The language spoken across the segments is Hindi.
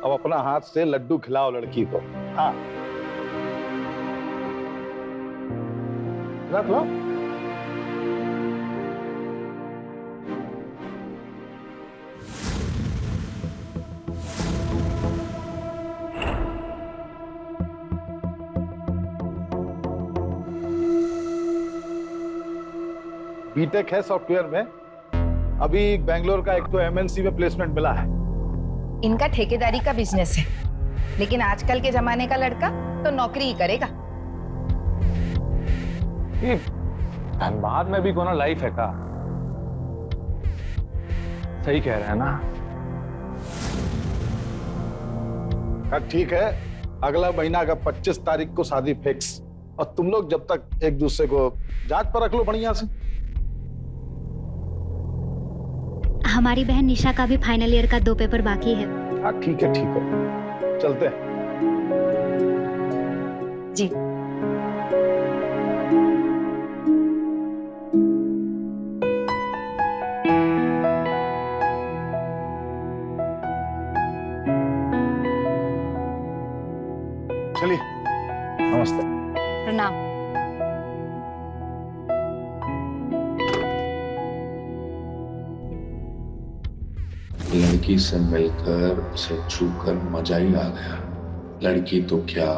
अब अपना हाथ से लड्डू खिलाओ लड़की को। हाँ खिलाओ खिलाओ। बीटेक है सॉफ्टवेयर में, अभी बेंगलोर का एक तो एमएनसी में प्लेसमेंट मिला है। इनका ठेकेदारी का बिजनेस है, लेकिन आजकल के जमाने का लड़का तो नौकरी ही करेगा। ये धनबाद में भी कोनो लाइफ है का? सही कह रहे हैं ना? ठीक है, अगला महीना का 25 तारीख को शादी फिक्स, और तुम लोग जब तक एक दूसरे को जांच पर रख लो बढ़िया से। हमारी बहन निशा का भी फाइनल ईयर का 2 पेपर बाकी है। हाँ ठीक है चलते हैं। जी चलिए, नमस्ते। प्रणाम। लड़की से मिलकर उसे छूकर मजा ही आ गया। लड़की तो क्या,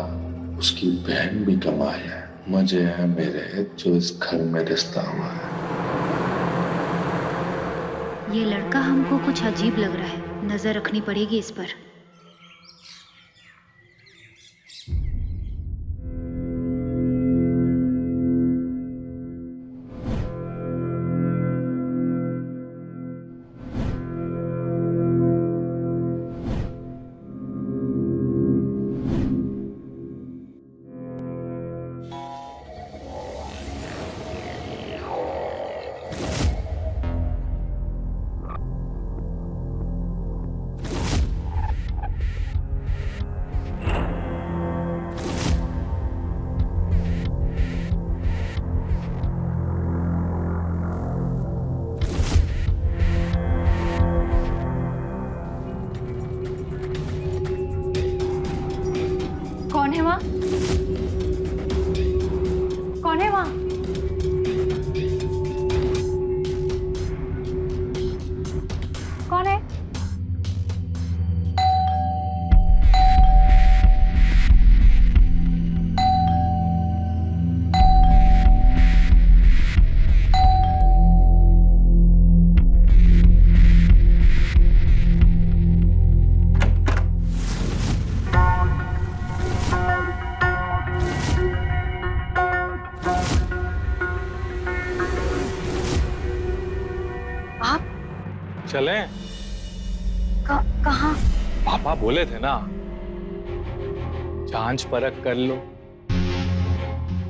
उसकी बहन भी कमाई है। मजे हैं मेरे जो इस घर में रिश्ता हुआ है। ये लड़का हमको कुछ अजीब लग रहा है, नजर रखनी पड़ेगी इस पर। कौन है वहाँ? कौन है वहाँ? कौन है? चलें? कहाँ? पापा बोले थे ना, जांच परख कर लो।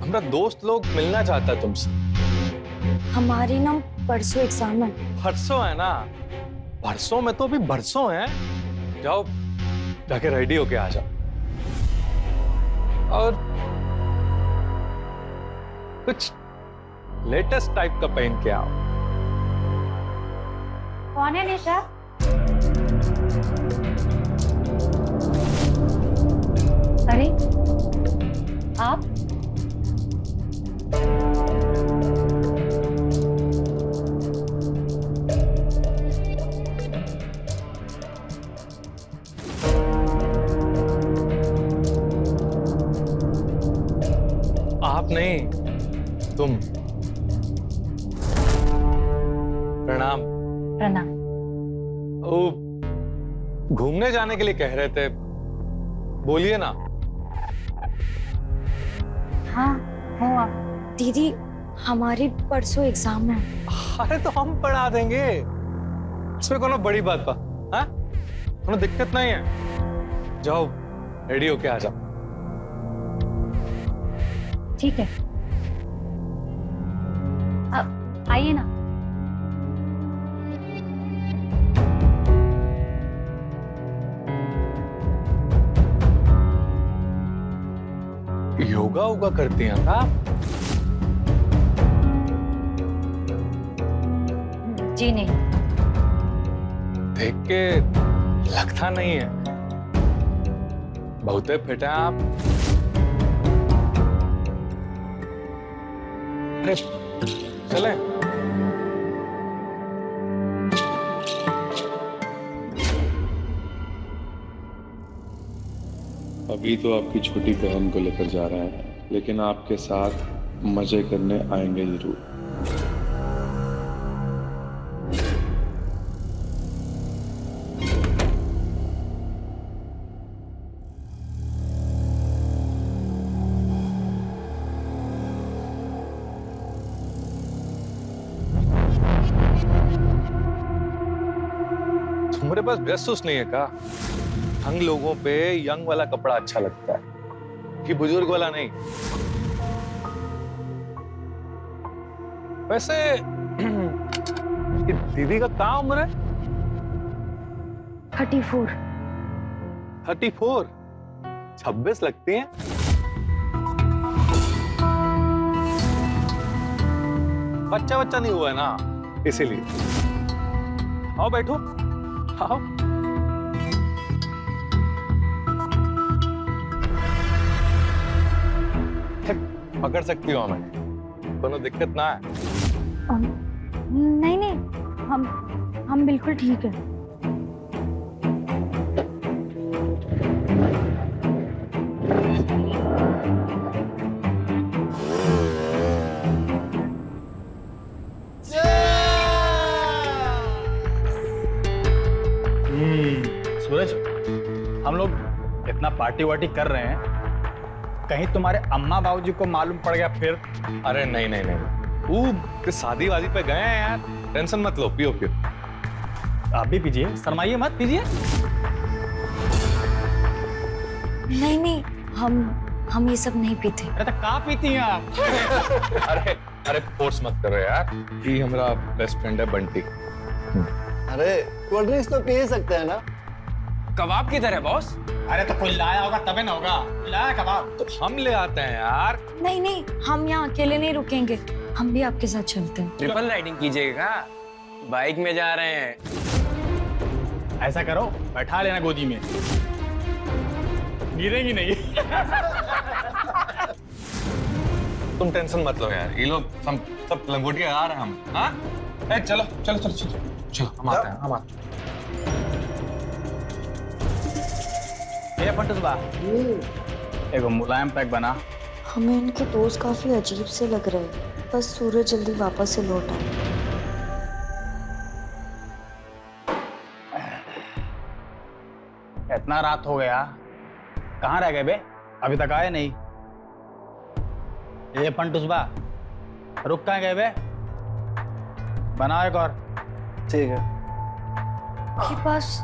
हमारा दोस्त लोग मिलना चाहता तुमसे। हमारी ना परसों एग्जाम है। परसों है ना? परसों में तो अभी बरसों है। जाओ, जाके रेडी होके आ जाओ, और कुछ लेटेस्ट टाइप का पहन के आओ। कौन है निशा? अरे आप? आप नहीं, तुम। प्रणाम। प्रणाम। ओ, घूमने जाने के लिए कह रहे थे, बोलिए ना। हाँ हो आप। दीदी हमारी परसों एग्जाम है। अरे तो हम पढ़ा देंगे, इसमें कोनो बड़ी बात बा? हाँ, कोनो दिक्कत नहीं है। जाओ, रेडी होके आ जाओ। ठीक है, अब आइए ना। योगा वोगा करती हैं आप? जी नहीं। देख के लगता नहीं है। बहुते फिट हैं आप। अरे चले। अभी तो आपकी छोटी बहन को लेकर जा रहा है, लेकिन आपके साथ मजे करने आएंगे जरूर। तुम्हारे पास ड्रेस नहीं है का? हम लोगों पे यंग वाला कपड़ा अच्छा लगता है कि बुजुर्ग वाला नहीं। वैसे ये दीदी का क्या उम्र है? 34। 34? 26 लगती हैं। बच्चा नहीं हुआ है ना, इसीलिए। आओ बैठो, आओ। पकड़ सकती हो हमें, कोनो दिक्कत ना है। नहीं नहीं, हम बिल्कुल ठीक है। सूरज, हम लोग इतना पार्टी वार्टी कर रहे हैं, कहीं तुम्हारे अम्मा बाबूजी को मालूम पड़ गया फिर? अरे नहीं, वो शादी वादी पे गए हैं यार, टेंशन मत लो, पियो। आप भी पीजिए, शर्माइए मत, पीजिए। नहीं, हम ये सब नहीं पीते। अरे तो का पीती हैं आप? अरे फोर्स मत करो यार, ये हमारा बेस्ट फ्रेंड है बंटी। अरे कोल्ड ड्रिंक्स तो पी ही सकते हैं ना। कबाब किधर है बॉस? अरे तो कोई लाया होगा तबे ना होगा, लाया कबाब तो हम ले आते हैं यार। नहीं, हम यहाँ अकेले नहीं रुकेंगे, हम भी आपके साथ चलते हैं। ट्रिपल राइडिंग कीजिएगा, बाइक में जा रहे हैं। ऐसा करो, बैठा लेना गोदी में, गिरेंगी नहीं। तुम टेंशन मत लो यार, ये लोग हम सब लंगोटिया आ रहे हैं हम। हाँ चलो हम आते हैं। ये पंटुस बा, एगो मुलायम पैक बना। हमें इनके दोस्त काफी अजीब से लग रहे हैं, बस सूरज जल्दी वापस से लौट आए। इतना रात हो गया, कहाँ रह गए बे? अभी तक आए नहीं। ये पंटुस बा, रुक कहाँ गए बे? बनाओ एक और। ठीक है। आपके पास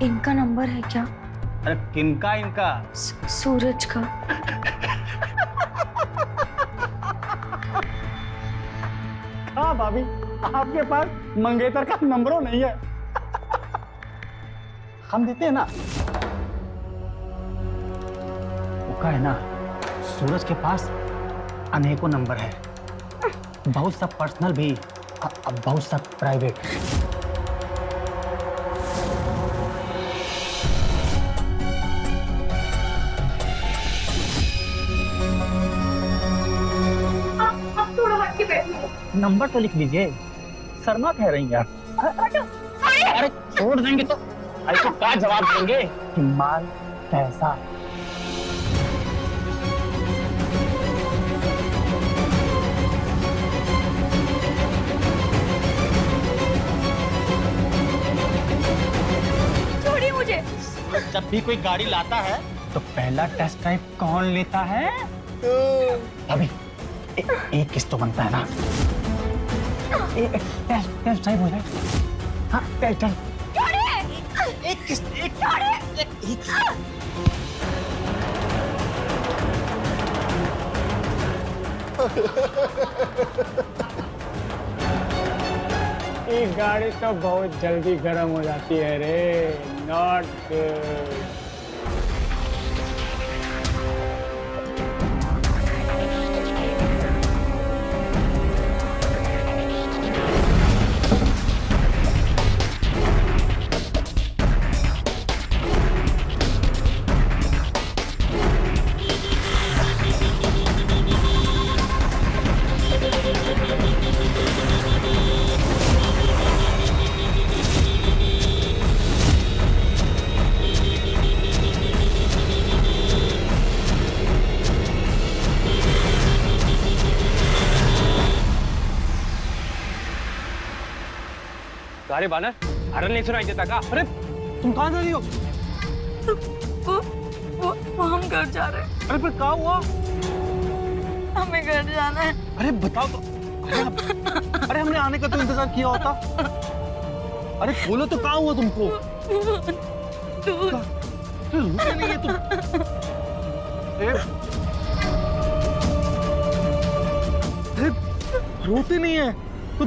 इनका नंबर है क्या? अरे किनका इनका? सूरज का। हाँ भाभी, आपके पास मंगेतर का नंबरों नहीं है। हम देते हैं ना। वो का है ना, सूरज के पास अनेकों नंबर है, बहुत सब पर्सनल भी, अब बहुत सब प्राइवेट। नंबर तो लिख लीजिए, शर्मा कह रही हैं आप। अरे छोड़ देंगे तो ऐसे क्या जवाब देंगे कि माल पैसा। छोड़िए मुझे। जब भी कोई गाड़ी लाता है तो पहला टेस्ट ड्राइव कौन लेता है? अभी एक किस्त तो बनता है ना। टेस्ट ड्राइव हो जाए। हाँ टेस्ट ड्राइव। एक किस्त, एक एक गाड़ी तो बहुत जल्दी गर्म हो जाती है रे। Not good. अरे बानर हरन नहीं सुनाई देता का? अरे तुम कहाँ जा रही हो? वो हम घर जा रहे हैं। अरे फिर क्या हुआ? हमें घर जाना है। अरे बताओ तो। अरे हमने आने का तो इंतजार किया होता। अरे बोलो तो क्या हुआ तुमको? रुके नहीं है तुम। रोते नहीं है तो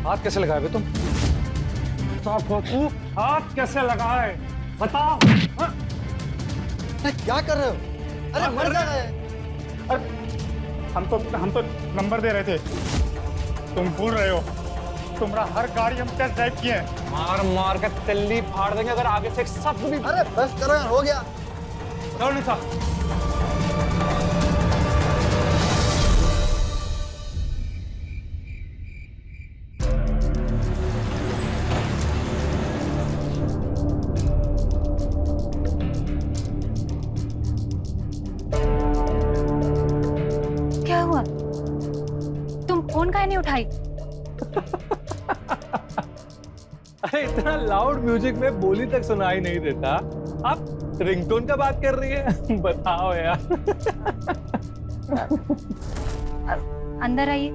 हाथ कैसे लगाए तुम? हाथ कैसे लगाए बताओ। अरे क्या कर रहे हो? अरे मर जा रहे हैं। अरे हम तो नंबर दे रहे थे। तुम भूल रहे हो, तुम्हारा हर गाड़ी हम टेस्ट ड्राइव किए हैं। मार मार कर तिल्ली फाड़ देंगे अगर आगे से एक शब्द भी। अरे बस करो यार, हो गया। चलो निशा। क्या हुआ? तुम फोन काहे नहीं उठाई? अरे इतना लाउड म्यूजिक में बोली तक सुनाई नहीं देता, आप रिंगटोन का बात कर रही है? बताओ यार। अंदर आइए।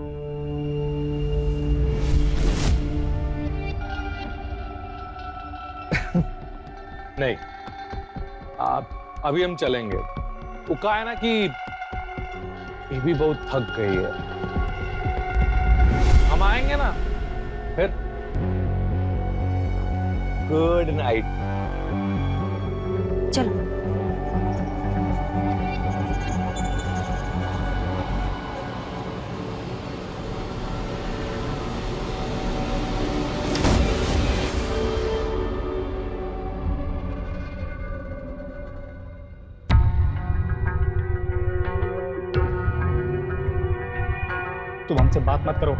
नहीं, आप अभी हम चलेंगे। वो कहा है ना कि ये भी बहुत थक गई है। हम आएंगे ना फिर। Good night. चलो। तुम हमसे बात मत करो।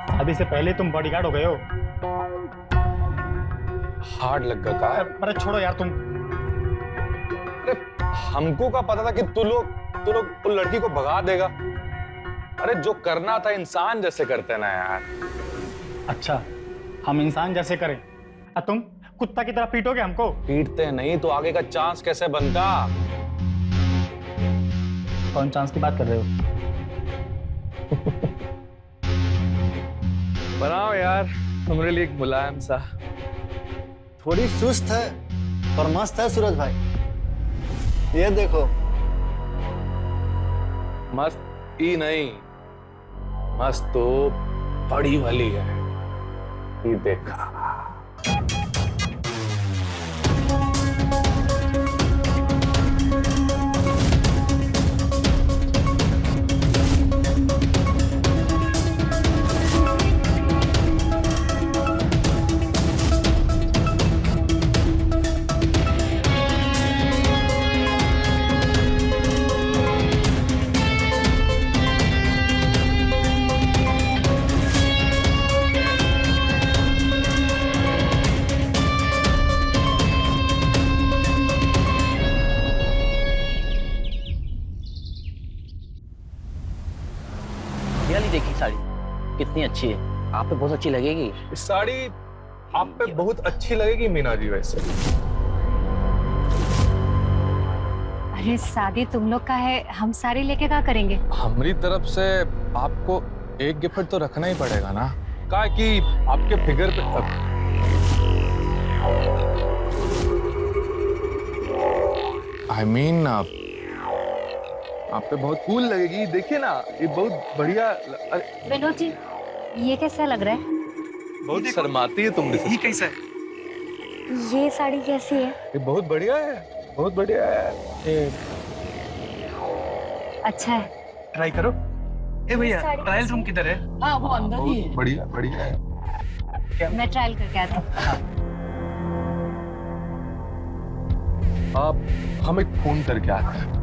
शादी से पहले तुम बॉडीगार्ड हो गए हो। हार्ड लग गया का? अरे छोड़ो यार तुम। अरे हमको का पता था कि तू लोग उस लड़की को भगा देगा। अरे जो करना था इंसान जैसे करते ना यार। अच्छा, हम इंसान जैसे करें और तुम कुत्ता की तरह पीटोगे हमको? पीटते नहीं तो आगे का चांस कैसे बनता? कौन चांस की बात कर रहे हो? बनाओ यार हमारे लिए एक मुलायम सा। थोड़ी सुस्त है और मस्त है सूरज भाई। ये देखो। मस्त ही नहीं, मस्त तो बड़ी वाली है। ये देखा। देखी साड़ी कितनी अच्छी है। आप पे बहुत अच्छी लगेगी। इस साड़ी आप पे बहुत अच्छी लगेगी मीना जी। वैसे अरे शादी तुम लोग का है, हम सारी लेके क्या करेंगे? हमारी तरफ से आपको एक गिफ्ट तो रखना ही पड़ेगा ना। कहा कि आपके फिगर पे I mean, आप पे बहुत कूल लगेगी। देखिए ना, ये बहुत बढ़िया। विनोद जी, ये कैसा लग रहा है? बहुत शर्माती है तुम। ये कैसा है? ये साड़ी कैसी है? ये बहुत बढ़िया है, बहुत बढ़िया है। अच्छा है। ट्राई करो। ए भैया, साड़ी ट्रायल रूम किधर है? हाँ वो अंदर ही है। बढ़िया बढ़िया है। मैं ट्रायल करके आती हूँ। आप हम एक फोन करके आते हैं।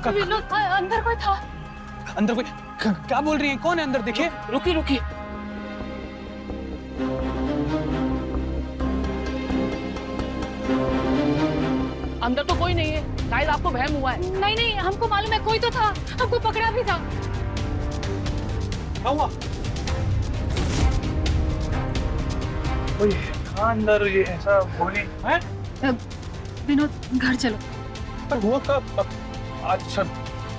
अंदर कोई था। अंदर कोई क्या बोल रही है? कौन है अंदर? देखिए। रुकी रुकी। अंदर तो कोई नहीं है, शायद आपको वहम हुआ है। नहीं नहीं, हमको मालूम है कोई तो था, हमको पकड़ा भी था। क्या हुआ? कोई था अंदर, ये ऐसा बोली है? विनोद घर चलो। पर हुआ कब? अच्छा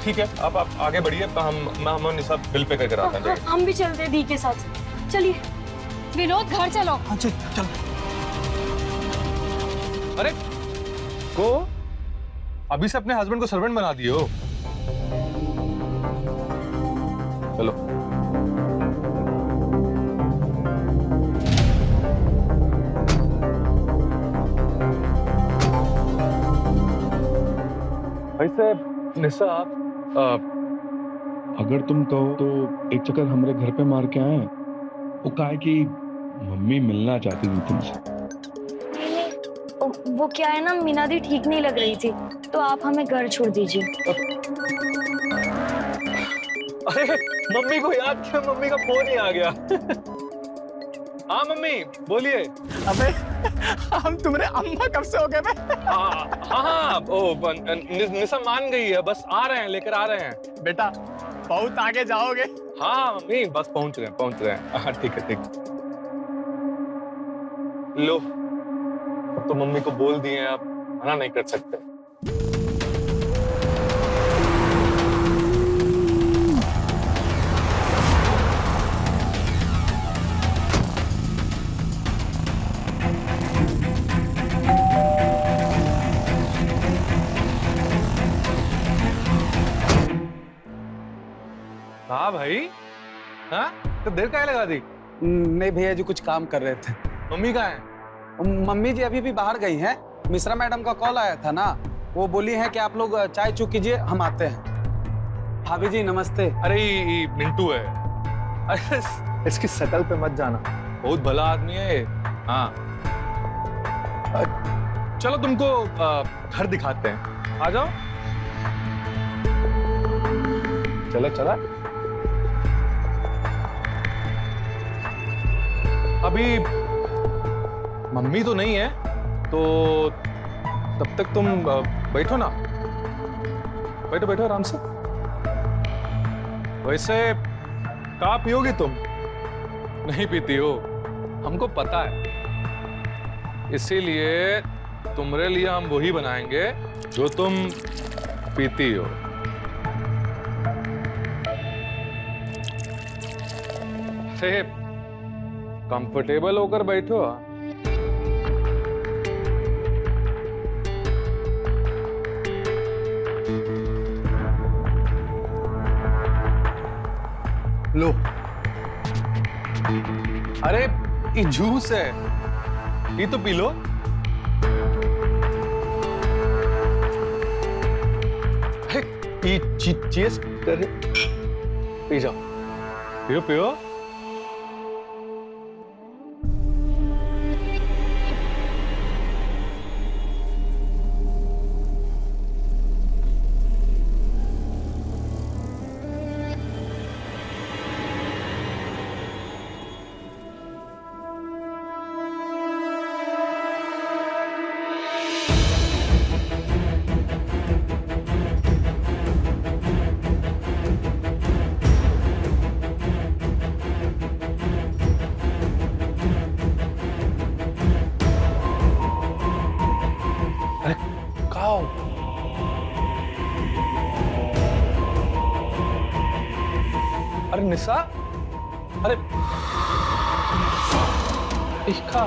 ठीक है, आप आगे बढ़िए, हम निशा बिल पे करके आते हैं। हम भी चलते हैं दी के साथ। चलिए विनोद घर चलो। हाँ चल। अरे को अभी से अपने हस्बैंड को सर्वेंट बना दिए हो? चलो। वैसे निशा, अगर तुम कहो तो एक चक्कर हमारे घर पे मार के आए। वो कहा है कि मम्मी मिलना चाहती थी तुमसे। वो क्या है ना, मीना दी ठीक नहीं लग रही थी, तो आप हमें घर छोड़ दीजिए। अरे मम्मी को याद किया, मम्मी का फोन ही आ गया। हाँ मम्मी बोलिए। अबे हम तुम्हारे अम्मा कब से हो गए? हाँ निशा मान गई है, बस आ रहे हैं, लेकर आ रहे हैं। बेटा बहुत आगे जाओगे। हाँ मम्मी बस पहुंच रहे हैं। हाँ ठीक है। लो तो मम्मी को बोल दिए, आप मना नहीं कर सकते। हाँ भाई, हाँ तो देर काहे लगा दी? नहीं भैया जी, कुछ काम कर रहे थे। मम्मी कहाँ है? मम्मी जी अभी भी बाहर गई हैं। मिश्रा मैडम का कॉल आया था ना, वो बोली है कि आप लोग चाय चूक कीजिए, हम आते हैं। भाभी जी नमस्ते। अरे ये मिंटू है। अरे इसकी शकल पे मत जाना, बहुत भला आदमी है ये। हाँ चलो तुमको घर दिखाते हैं, आ जाओ। चला अभी मम्मी तो नहीं है, तो तब तक तुम बैठो ना, बैठो आराम से। वैसे कहाँ पियोगी तुम? नहीं पीती हो, हमको पता है, इसीलिए तुम्हारे लिए हम वही बनाएंगे जो तुम पीती हो। कंफर्टेबल होकर बैठो। लो। अरे ये जूस है, ये तो पी लो। चीज कर, पी जाओ, पियो। अरे निशा, अरे इसका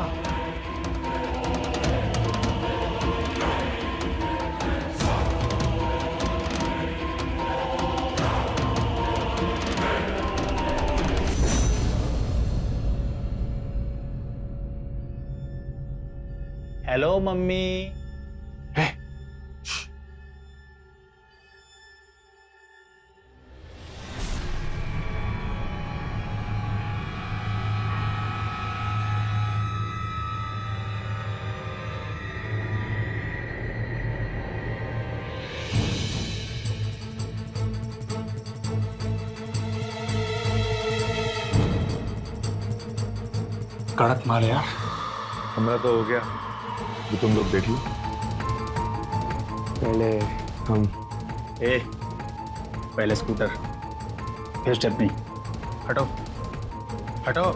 हेलो मम्मी। कड़क माल यार। हमारा तो हो गया, ये तुम लोग देख लो। पहले हम पहले स्कूटर, फिर स्टेपनी। हटो हटो।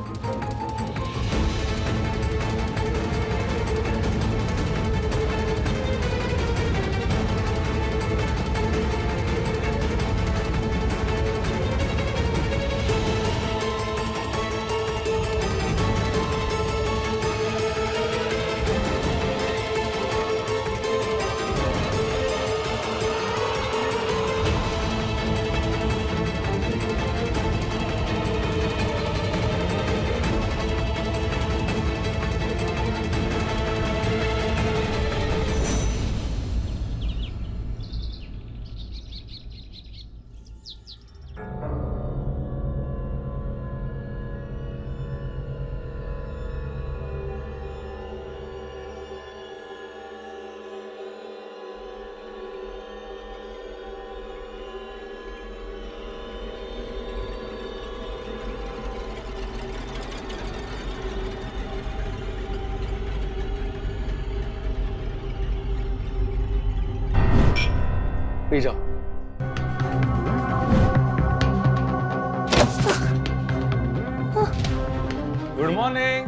पी जाओ। Good morning.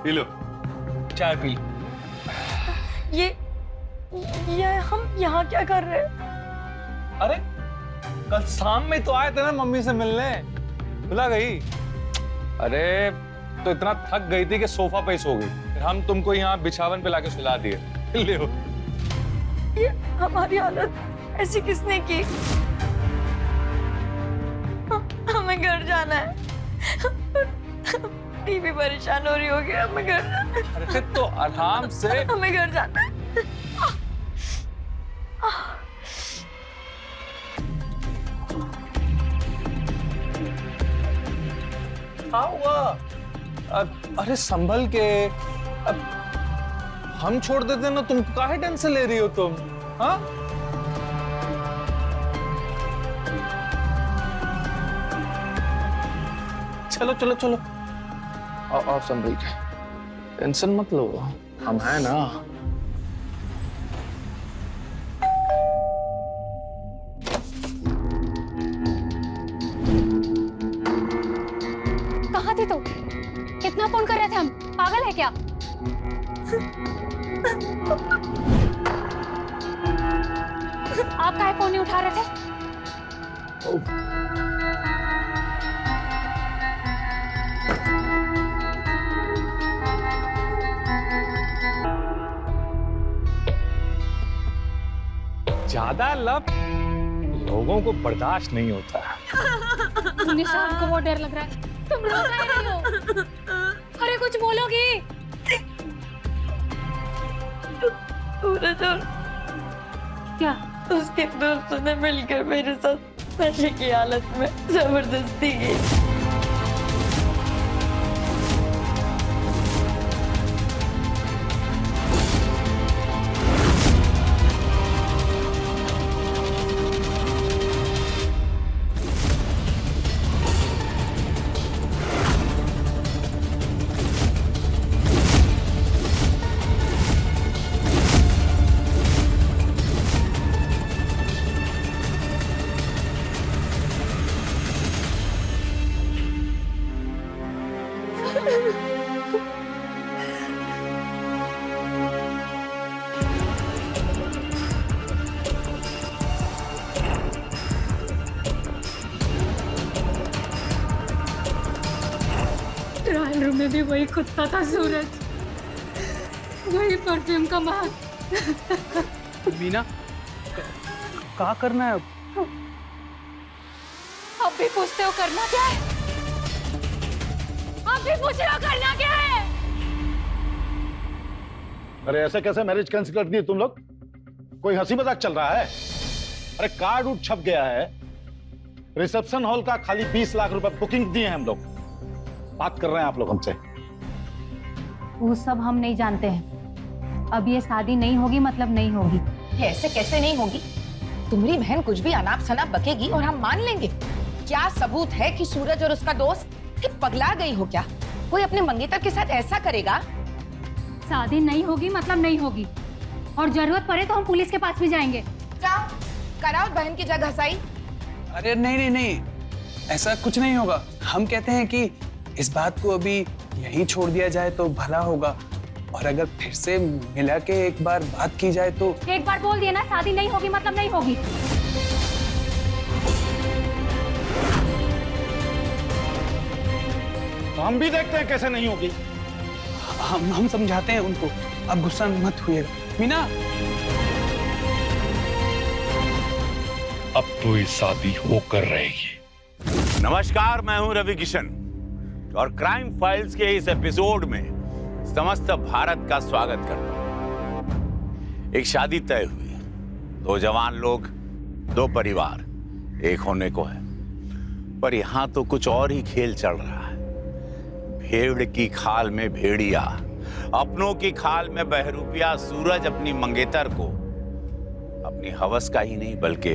पी लो, चाय पी। ये हम यहाँ क्या कर रहे हैं? अरे कल शाम में तो आए थे ना मम्मी से मिलने, भुला गई? अरे तो इतना थक गई थी कि सोफा पे ही सो गई, फिर हम तुमको यहाँ बिछावन पे लाके सुला दिए। ले ये हमारी हालत ऐसी किसने की? हमें घर जाना है। टीवी परेशान हो रही होगी, हमें घर जाना है। अरे तो आराम से। हमें घर जाना है। क्या हुआ? अरे संभल के, अब हम छोड़ देते ना, तुम काहे टेंशन ले रही हो तुम? हाँ? चलो चलो चलो, आओ संभल के, टेंशन मत लो, हम हैं ना। कहाँ थे तुम? कितना फोन कर रहे थे हम? पागल है क्या? आप काहे फोन नहीं उठा रहे थे? ज्यादा लब लोगों को बर्दाश्त नहीं होता। निशान को बहुत डर लग रहा है। तुम रो काहे रही हो? अरे कुछ बोलोगी? सूरज और क्या उसके दोस्तों ने मिलकर मेरे साथ नशे की हालत में जबरदस्ती की। ट्रायल रूम में भी वही कुत्ता था सूरज, वही परफ्यूम का महक। मीना, क्या करना है अब? आप भी पूछते हो करना क्या है? आप भी पूछ रहे हो करना क्या है? अरे ऐसे कैसे मैरिज कैंसिल कर दी तुम लोग? कोई हंसी मजाक चल रहा है? अरे कार्ड उठ छप गया है, रिसेप्शन हॉल का खाली 20 लाख रुपए बुकिंग दिए हैं हम लोग। बात कर रहे हैं आप लोग हमसे? वो सब हम नहीं जानते हैं। अब ये शादी नहीं होगी मतलब नहीं होगी। ये ऐसे कैसे नहीं होगी? तुम्हारी बहन कुछ भी अनाप शनाप बकेगी और हम मान लेंगे। क्या सबूत है कि सूरज और उसका दोस्त ये पगला गई हो क्या? कोई अपने मंगेतर के साथ ऐसा करेगा? शादी नहीं होगी मतलब नहीं होगी, और जरूरत पड़े तो हम पुलिस के पास भी जाएंगे। जाओ, कराओ बहन की जगह सही। अरे नहीं नहीं नहीं, ऐसा कुछ नहीं होगा। हम कहते हैं कि इस बात को अभी यहीं छोड़ दिया जाए तो भला होगा, और अगर फिर से मिला के एक बार बात की जाए तो। एक बार बोल दिया ना, शादी नहीं होगी मतलब नहीं होगी। तो हम भी देखते हैं कैसे नहीं होगी। हम समझाते हैं उनको, अब गुस्सा मत होइएगा। मीना, अब तो ये शादी होकर रहेगी। नमस्कार, मैं हूं रवि किशन और क्राइम फाइल्स के इस एपिसोड में समस्त भारत का स्वागत करता हूं। एक शादी तय हुई, दो जवान लोग, दो परिवार एक होने को है, पर यहां तो कुछ और ही खेल चल रहा है। भेड़ की खाल में भेड़िया, अपनों की खाल में बहरूपिया सूरज अपनी मंगेतर को अपनी हवस का ही नहीं बल्कि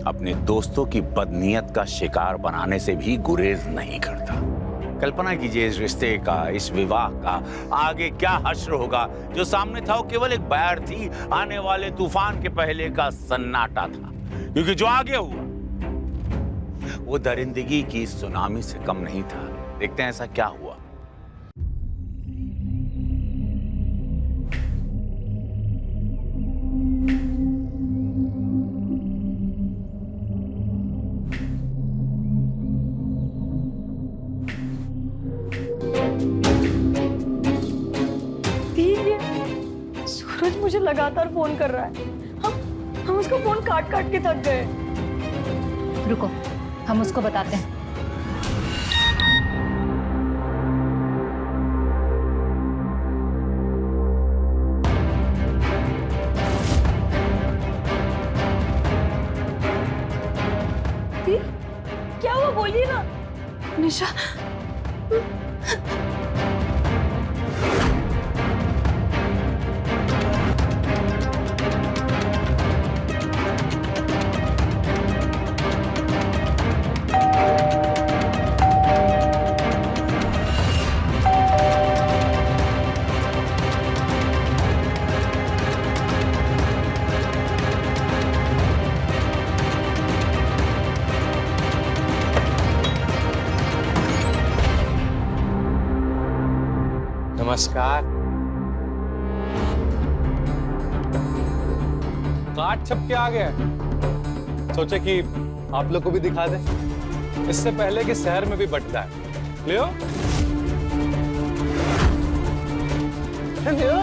अपने दोस्तों की बदनीयत का शिकार बनाने से भी गुरेज नहीं करता। कल्पना कीजिए इस रिश्ते का, इस विवाह का आगे क्या हश्र होगा। जो सामने था वो केवल एक बैर थी, आने वाले तूफान के पहले का सन्नाटा था, क्योंकि जो आगे हुआ वो दरिंदगी की सुनामी से कम नहीं था। देखते हैं ऐसा क्या हुआ। सूरज मुझे लगातार फोन कर रहा है। हम उसको फोन काट काट के थक गए। रुको, हम उसको बताते हैं। क्या हुआ, बोलिए ना। निशा, नमस्कार। काट छप के आ गए, सोचे कि आप लोग को भी दिखा दें, इससे पहले कि शहर में भी बट जाए। लियो लियो।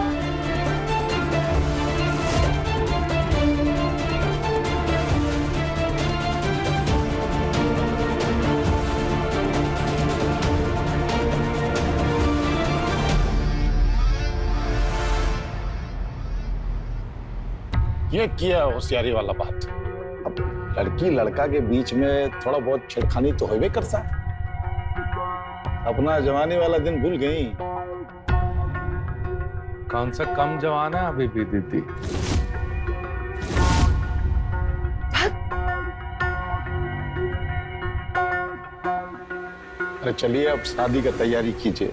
ये किया होशियारी वाला बात। अब लड़की लड़का के बीच में थोड़ा बहुत छेड़खानी तो होबे करता। अपना जवानी वाला दिन भूल गई। कौन सा कम जवान है अभी भी दीदी। अरे चलिए, अब शादी का तैयारी कीजिए।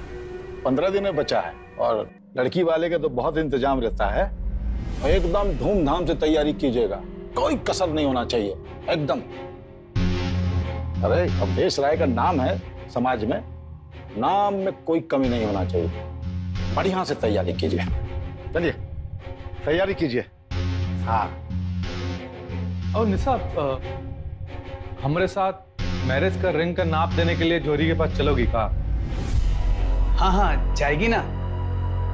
15 दिन में बचा है और लड़की वाले का तो बहुत इंतजाम रहता है। एकदम धूमधाम से तैयारी कीजिएगा, कोई कसर नहीं होना चाहिए एकदम। अरे अवधेश राय का नाम है समाज में, नाम में कोई कमी नहीं होना चाहिए। बढ़िया से तैयारी कीजिए। चलिए तैयारी कीजिए। हाँ, और निशा, हमारे साथ मैरिज का रिंग का नाप देने के लिए जोरी के पास चलोगी का? हाँ हाँ जाएगी ना,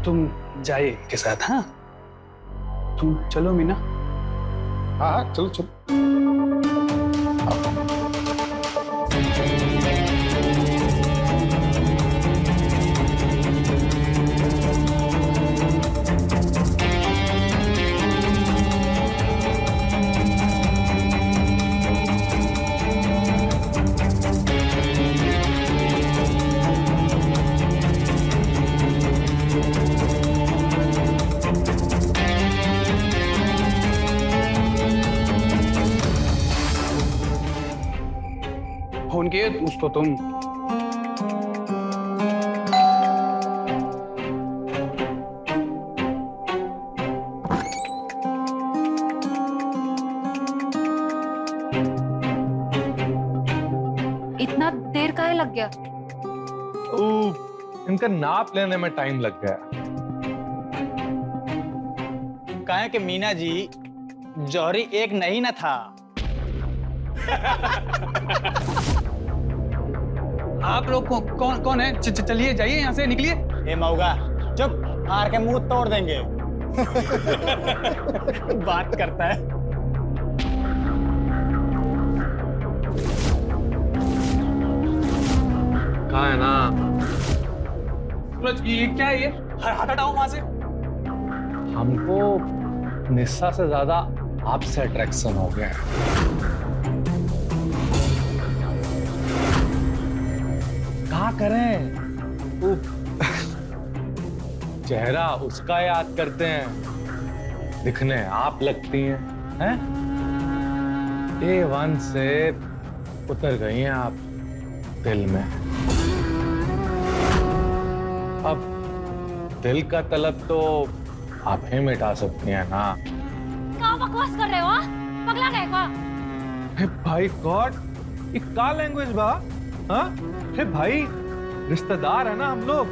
तुम जाइए के साथ। हाँ तुम चलो मीना। हाँ हाँ चलो चलो। फोन किए उसको तुम? इतना देर काहे लग गया? इनका नाप लेने में टाइम लग गया। कहे कि मीना जी जौहरी एक नहीं न था। आप लोग कौन है? चलिए जाइए यहाँ से, निकलिए। ए मौगा चुप, मार के मुंह तोड़ देंगे। बात करता है। कहा है ना, सूरज ये क्या है? ये हाथ हटाओ वहां से। हमको निस्सा से ज्यादा आपसे अट्रैक्शन हो गया है। क्या करें? चेहरा उसका याद करते हैं, दिखने आप लगती हैं, हैं? A1 से उतर गई हैं आप दिल में। अब दिल का तलब तो आप ही मिटा सकती हैं ना। क्या बकवास कर रहे हो? पगला गए का? हे भाई गॉड, ये क्या लैंग्वेज बा? हाँ? हे भाई, रिश्तेदार है ना हम लोग,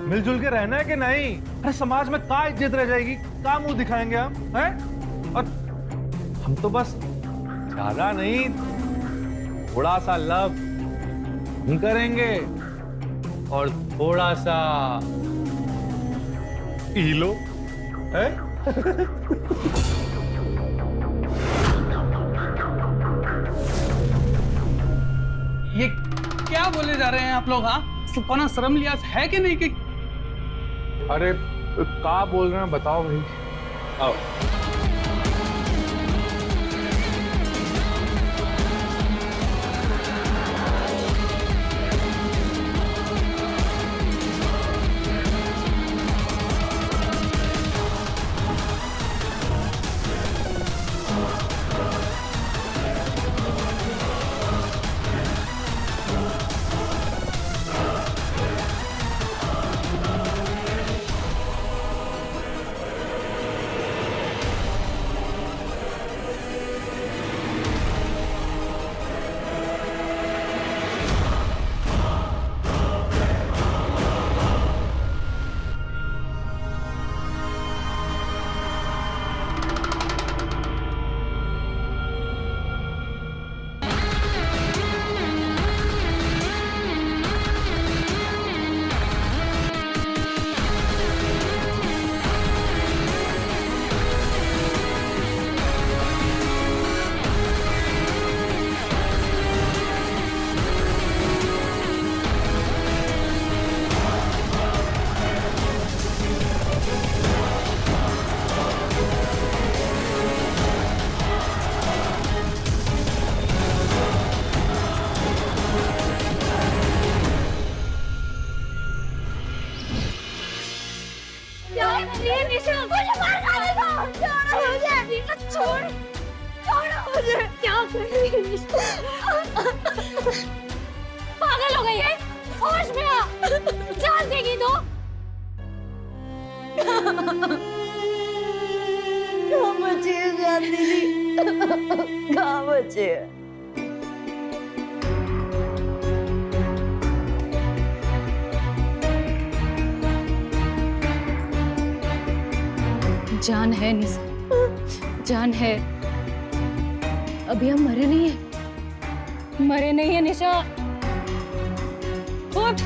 मिलजुल के रहना है कि नहीं? अरे समाज में क्या इज्जत रह जाएगी? क्या मुंह दिखाएंगे हम, हैं? और हम तो बस ज्यादा नहीं, थोड़ा सा लव हम करेंगे और थोड़ा सा ईलो, है? ये क्या बोले जा रहे हैं आप लोग? हाँ, कौन शर्म लिहाज है कि नहीं? कि अरे क्या बोल रहे हैं बताओ भाई। आओ। पागल हो गई है? होश में आ, जान देगी तो। कहाँ बचे है जान दीदी? कहाँ बचे है? जान है निशा, जान है। अभी हम मरे नहीं है, मरे नहीं है निशा। उठ,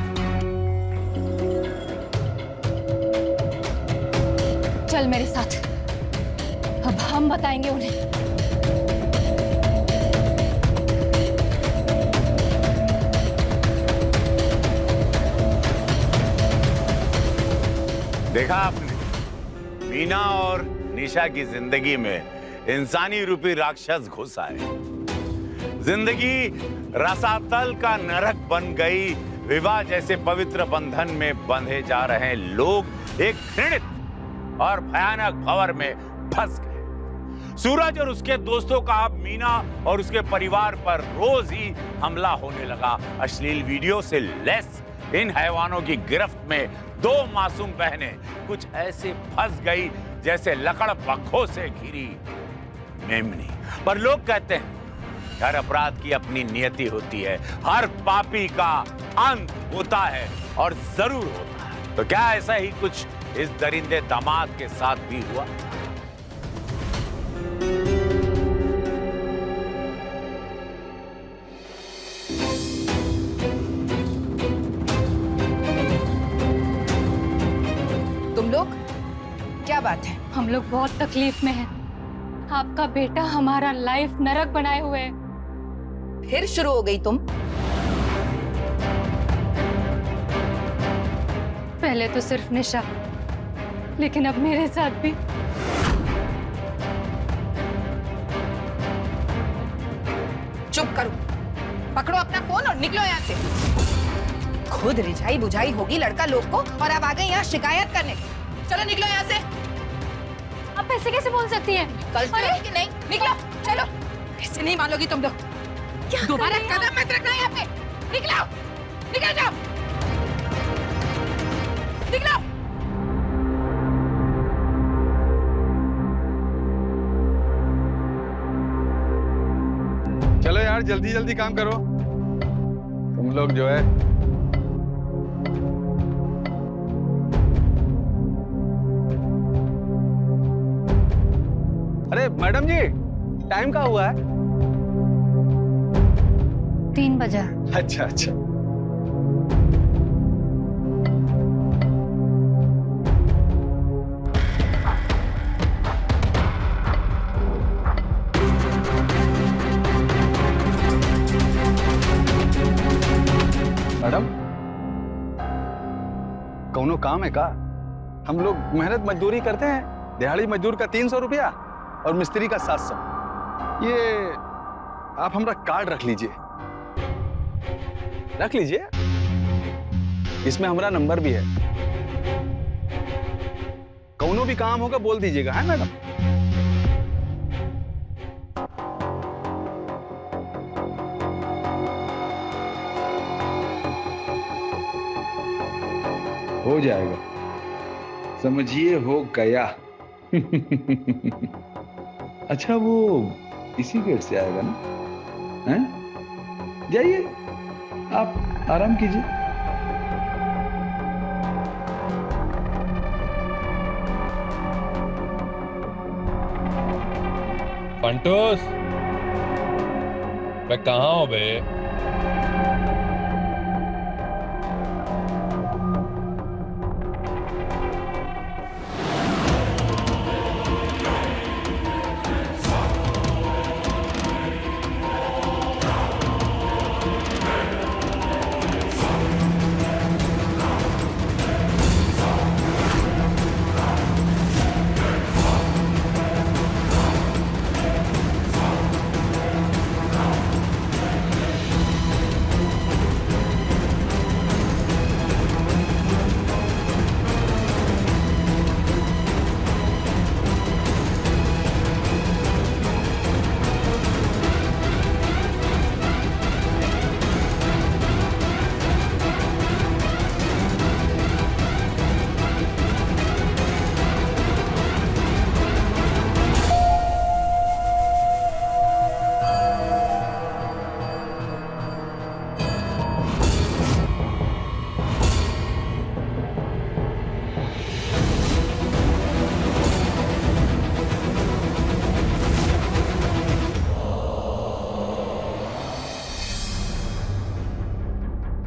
चल मेरे साथ, अब हम बताएंगे उन्हें। देखा आपने, मीना और निशा की जिंदगी में इंसानी रूपी राक्षस घुस आए। जिंदगी रसातल का नरक बन गई। विवाह जैसे पवित्र बंधन में बंधे जा रहे लोग एक घृणित और भयानक भंवर में फंस गए। सूरज और उसके दोस्तों का अब मीना और उसके परिवार पर रोज ही हमला होने लगा। अश्लील वीडियो से लैस इन हैवानों की गिरफ्त में दो मासूम बहनें कुछ ऐसे फंस गई जैसे लकड़ पखों से घिरी मेमनी। पर लोग कहते हैं हर अपराध की अपनी नियति होती है, हर पापी का अंत होता है और जरूर होता है। तो क्या ऐसा ही कुछ इस दरिंदे दामाद के साथ भी हुआ? तुम लोग क्या बात है? हम लोग बहुत तकलीफ में हैं। आपका बेटा हमारा लाइफ नरक बनाए हुए है। फिर शुरू हो गई तुम? पहले तो सिर्फ निशा, लेकिन अब मेरे साथ भी। चुप करो, पकड़ो अपना फोन और निकलो यहाँ से। खुद रिझाई बुझाई होगी लड़का लोग को और अब आ गए यहाँ शिकायत करने। चलो निकलो यहाँ से। आप ऐसे कैसे बोल सकती हैं? कल से कि नहीं? निकलो, चलो। इससे नहीं मानोगी तुम लोग। दोबारा कदम मत रखना यहाँ पे। निकलो, निकल जाओ, निकलो। चलो यार, जल्दी जल्दी काम करो। तुम लोग जो है अरे मैडम जी, टाइम का हुआ है? 3 बजे। अच्छा अच्छा। मैडम, कौनो काम है का? हम लोग मेहनत मजदूरी करते हैं, दिहाड़ी मजदूर का 300 रुपया और मिस्त्री का 700। ये आप हमारा कार्ड रख लीजिए, रख लीजिए, इसमें हमारा नंबर भी है। कौनो भी काम होगा बोल दीजिएगा, है मैडम? हो जाएगा, समझिए हो गया। अच्छा, वो इसी गेट से आएगा ना? हैं? जाइए, आप आराम कीजिए। फंटूस, मैं कहाँ हूँ बे?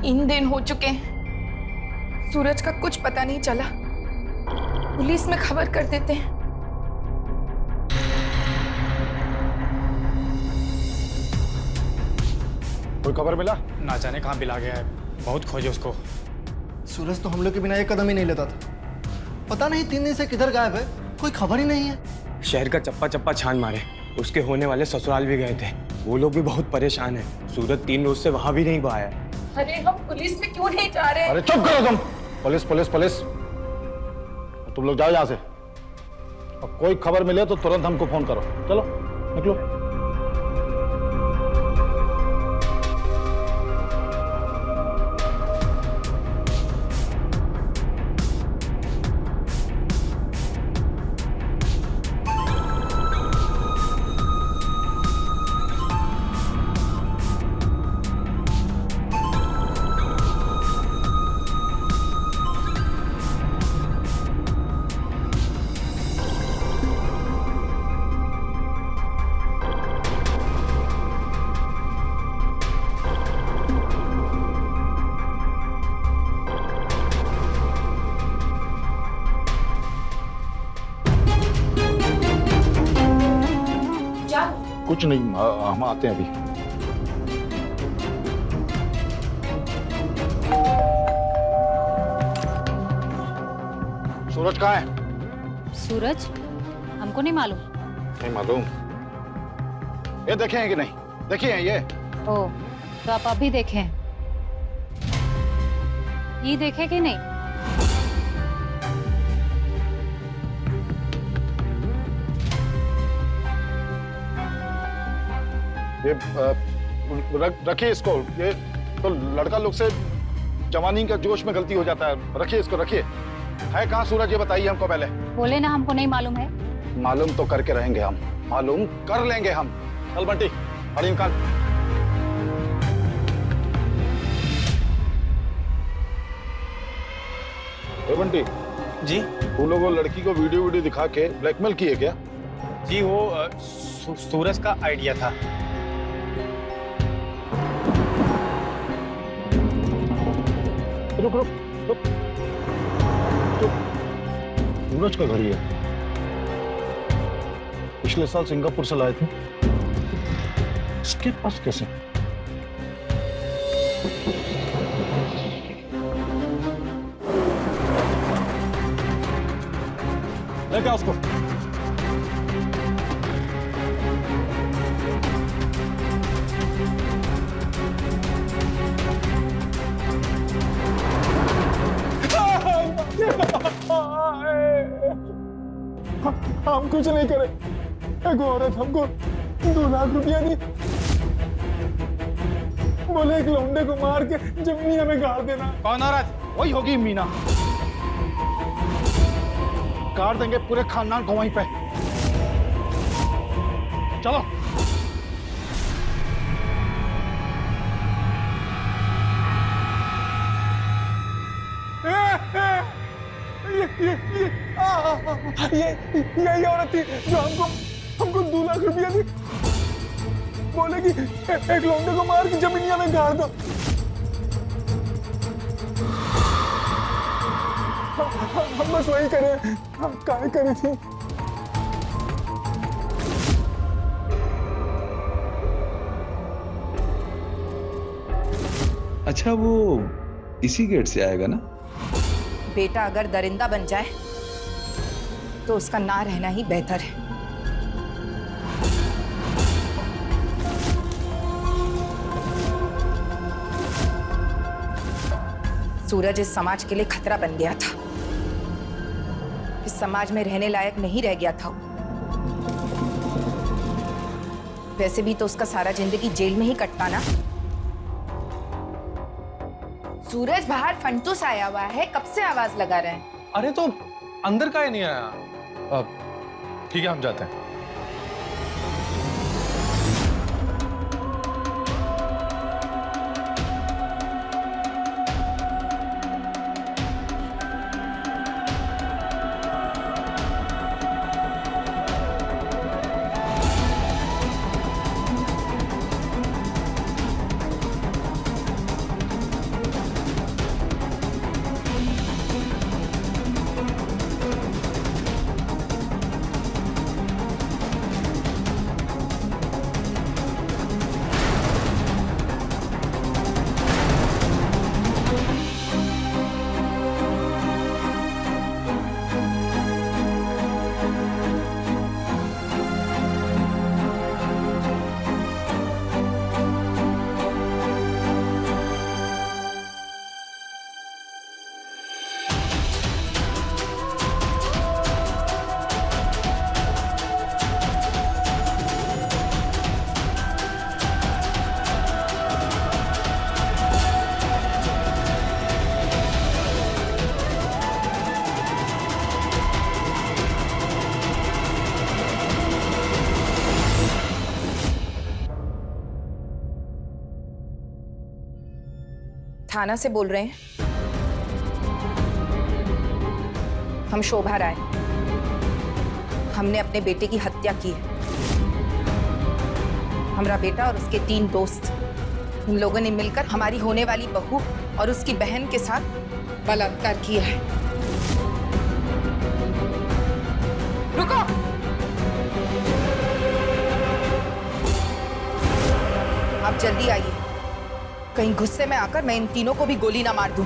इन दिन हो चुके हैं, सूरज का कुछ पता नहीं चला। पुलिस में खबर कर देते हैं। कोई खबर मिला? ना जाने कहाँ बिला गया है, बहुत खोजे उसको। सूरज तो हम लोग के बिना एक कदम ही नहीं लेता था। पता नहीं 3 दिन से किधर गायब है, कोई खबर ही नहीं है। शहर का चप्पा चप्पा छान मारे, उसके होने वाले ससुराल भी गए थे, वो लोग भी बहुत परेशान हैं। सूरज 3 रोज से वहां भी नहीं आया। अरे हम पुलिस में क्यों नहीं जा रहे? अरे चुप करो तुम! Police police police! तुम लोग जाओ यहाँ से। और कोई खबर मिले तो तुरंत हमको फोन करो। चलो निकलो। कुछ नहीं, हम आते हैं अभी। सूरज कहाँ है? सूरज हमको नहीं मालूम। नहीं मालूम? ये देखे हैं कि नहीं? देखिए ये। ओ, तो आप अभी देखें। ये देखे कि नहीं? ये रखिए इसको। ये तो लड़का लोग से जवानी का जोश में गलती हो जाता है। रखिए इसको, रखिए। है कहाँ सूरज, ये बताइए हमको पहले। बोले ना हमको नहीं मालूम है। मालूम तो करके रहेंगे हम, मालूम कर लेंगे हम। चल बंटी, गाड़ी निकाल। ए बंटी जी तू लोग वो लड़की को वीडियो दिखा के ब्लैकमेल किए क्या? जी, वो सूरज का आइडिया था। रुक रुक रुक, सूरज का घर ही है। पिछले साल सिंगापुर से लाए थे, इसके पास कैसे? लेके आओ उसको। हम कुछ नहीं करे। एक औरत हमको 2 लाख रुपया दी, बोले एक लौंडे को मार के जमीन में गाड़ देना। कौन औरत? वही होगी मीना। गाड़ देंगे पूरे खानदान को वहीं पे। चलो। ये औरत थी जो हमको 2 लाख रुपया दी, बोले कि एक लौंडे को मार के जमीनिया में गाड़ दो। हम बस वही करे, हम काय करी थी। अच्छा, वो इसी गेट से आएगा ना? बेटा अगर दरिंदा बन जाए तो उसका ना रहना ही बेहतर है। सूरज इस समाज के लिए खतरा बन गया था। इस समाज में रहने लायक नहीं रह गया था। वैसे भी तो उसका सारा जिंदगी जेल में ही कटता ना। सूरज बाहर फंटूस आया हुआ है, कब से आवाज लगा रहे हैं? अरे तो अंदर का ही नहीं आया। ठीक है, हम जाते हैं। थाना से बोल रहे हैं? हम शोभा राय, हमने अपने बेटे की हत्या की है। हमारा बेटा और उसके 3 दोस्त, इन लोगों ने मिलकर हमारी होने वाली बहू और उसकी बहन के साथ बलात्कार किया है। रुको! आप जल्दी आइए, कहीं गुस्से में आकर मैं इन तीनों को भी गोली ना मार दूं।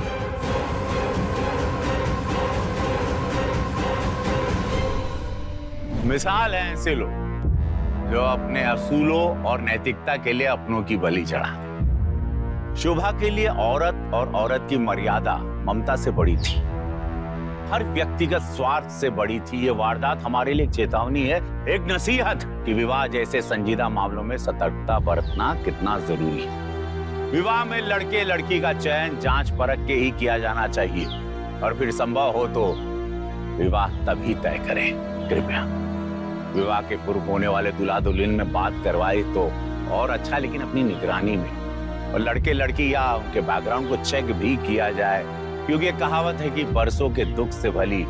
मिसाल है ऐसे लोग जो अपने असूलों और नैतिकता के लिए अपनों की बलि चढ़ा। शोभा के लिए औरत और औरत की मर्यादा ममता से बड़ी थी, हर व्यक्तिगत स्वार्थ से बड़ी थी। ये वारदात हमारे लिए एक चेतावनी है, एक नसीहत कि विवाह जैसे संजीदा मामलों में सतर्कता बरतना कितना जरूरी है। विवाह में लड़के लड़की का चयन जांच परख के ही किया जाना चाहिए और फिर संभव हो तो विवाह तभी तय करें। कृपया विवाह के पूर्व होने वाले दूल्हा दुल्हन में बात करवाए तो और अच्छा, लेकिन अपनी निगरानी में, और लड़के लड़की या उनके बैकग्राउंड को चेक भी किया जाए, क्योंकि एक कहावत है कि बरसों के दुख से भली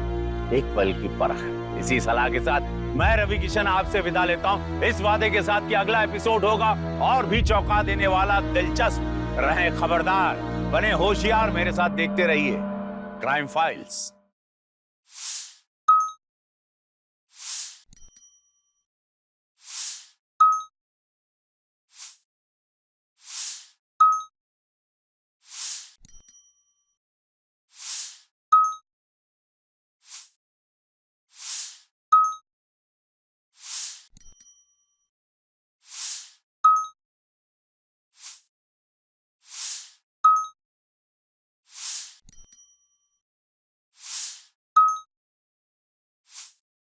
एक पल की परख है। इसी सलाह के साथ मैं रवि किशन आपसे विदा लेता हूं, इस वादे के साथ कि अगला एपिसोड होगा और भी चौंका देने वाला, दिलचस्प। रहें खबरदार, बने होशियार, मेरे साथ देखते रहिए क्राइम फाइल्स।